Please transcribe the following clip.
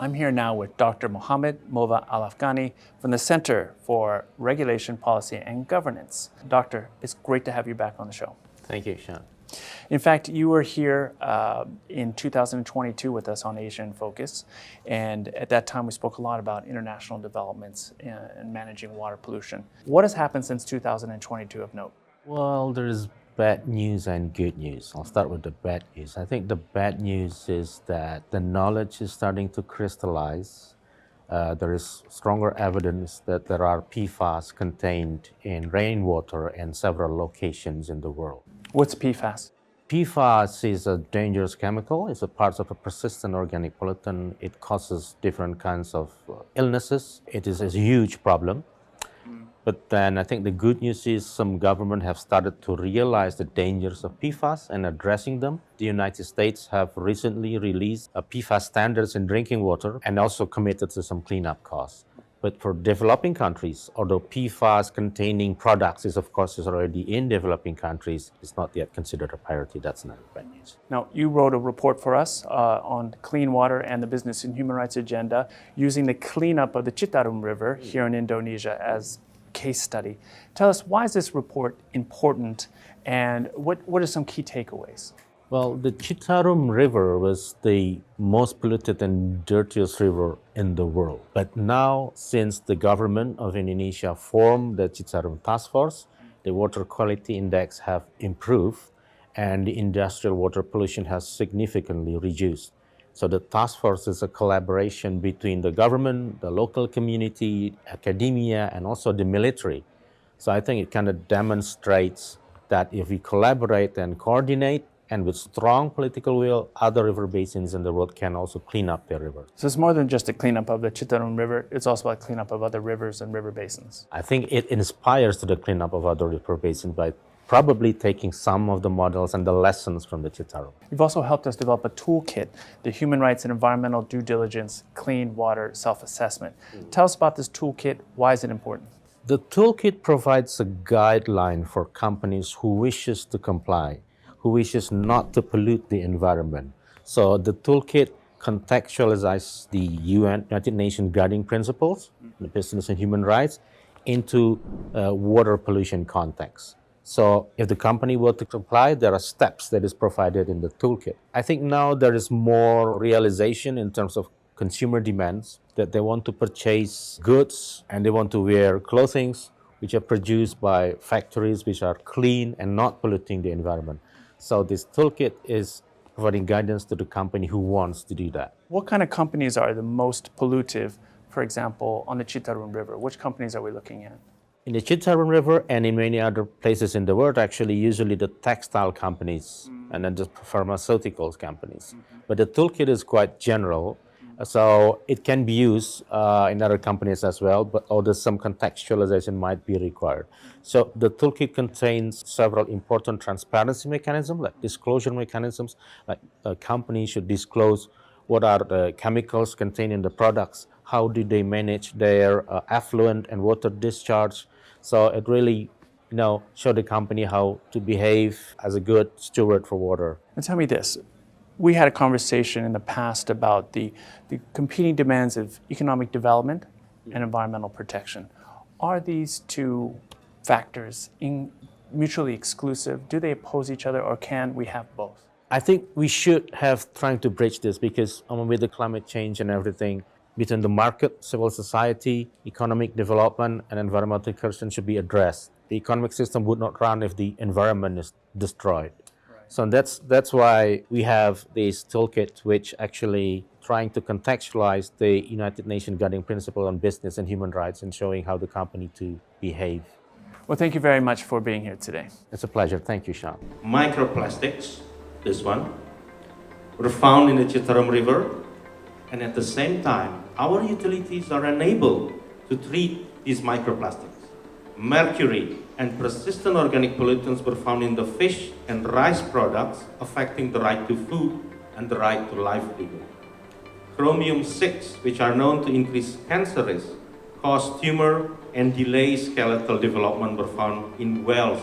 I'm here now with Dr. Mohammed Mova Al-Afghani from the Center for Regulation, Policy, and Governance. Doctor, it's great to have you back on the show. Thank you, Sean. In fact, you were here in 2022 with us on Asia in Focus, and at that time we spoke a lot about international developments in managing water pollution. What has happened since 2022 of note? Well, there is bad news and good news. I'll start with the bad news. I think the bad news is that the knowledge is starting to crystallize. There is stronger evidence that there are PFAS contained in rainwater in several locations in the world. What's PFAS? PFAS is a dangerous chemical. It's a part of a persistent organic pollutant. It causes different kinds of illnesses. It is a huge problem. But then I think the good news is some governments have started to realize the dangers of PFAS and addressing them. The United States have recently released a PFAS standards in drinking water and also committed to some cleanup costs. But for developing countries, although PFAS containing products is already in developing countries, it's not yet considered a priority. That's another bad news. Now, you wrote a report for us on clean water and the business and human rights agenda using the cleanup of the Citarum River here in Indonesia as case study. Tell us, why is this report important and what are some key takeaways? Well, the Citarum River was the most polluted and dirtiest river in the world. But now, since the government of Indonesia formed the Citarum Task Force, the water quality index have improved and the industrial water pollution has significantly reduced. So the task force is a collaboration between the government, the local community, academia, and also the military. So I think it kind of demonstrates that if we collaborate and coordinate, and with strong political will, other river basins in the world can also clean up their river. So it's more than just a cleanup of the Citarum River, it's also about cleanup of other rivers and river basins. I think it inspires to the cleanup of other river basins by probably taking some of the models and the lessons from the Citarum. You've also helped us develop a toolkit, the Human Rights and Environmental Due Diligence Clean Water Self-Assessment. Tell us about this toolkit. Why is it important? The toolkit provides a guideline for companies who wishes to comply, who wishes not to pollute the environment. So the toolkit contextualizes the United Nations Guiding Principles, the business and human rights, into water pollution context. So if the company were to comply, there are steps that is provided in the toolkit. I think now there is more realization in terms of consumer demands that they want to purchase goods and they want to wear clothing which are produced by factories which are clean and not polluting the environment. So this toolkit is providing guidance to the company who wants to do that. What kind of companies are the most pollutive, for example, on the Citarum River? Which companies are we looking at? In the Citarum River and in many other places in the world, actually, usually the textile companies and then the pharmaceuticals companies. But the toolkit is quite general, so it can be used in other companies as well, but although some contextualization might be required. So the toolkit contains several important transparency mechanisms, like disclosure mechanisms, like a company should disclose what are the chemicals contained in the products, how do they manage their effluent and water discharge. So it really show the company how to behave as a good steward for water. And tell me this. We had a conversation in the past about the competing demands of economic development and environmental protection. Are these two factors mutually exclusive? Do they oppose each other, or can we have both? I think we should have trying to bridge this because with the climate change and everything, between the market, civil society, economic development, and environmental question should be addressed. The economic system would not run if the environment is destroyed. So that's why we have this toolkit, which actually trying to contextualize the United Nations Guiding Principle on business and human rights and showing how the company to behave. Well, thank you very much for being here today. It's a pleasure. Thank you, Sean. Microplastics, this one, were found in the Citarum River, and at the same time, our utilities are unable to treat these microplastics. Mercury and persistent organic pollutants were found in the fish and rice products, affecting the right to food and the right to livelihood. Chromium-6, which are known to increase cancer risk, cause tumor and delay skeletal development, were found in whales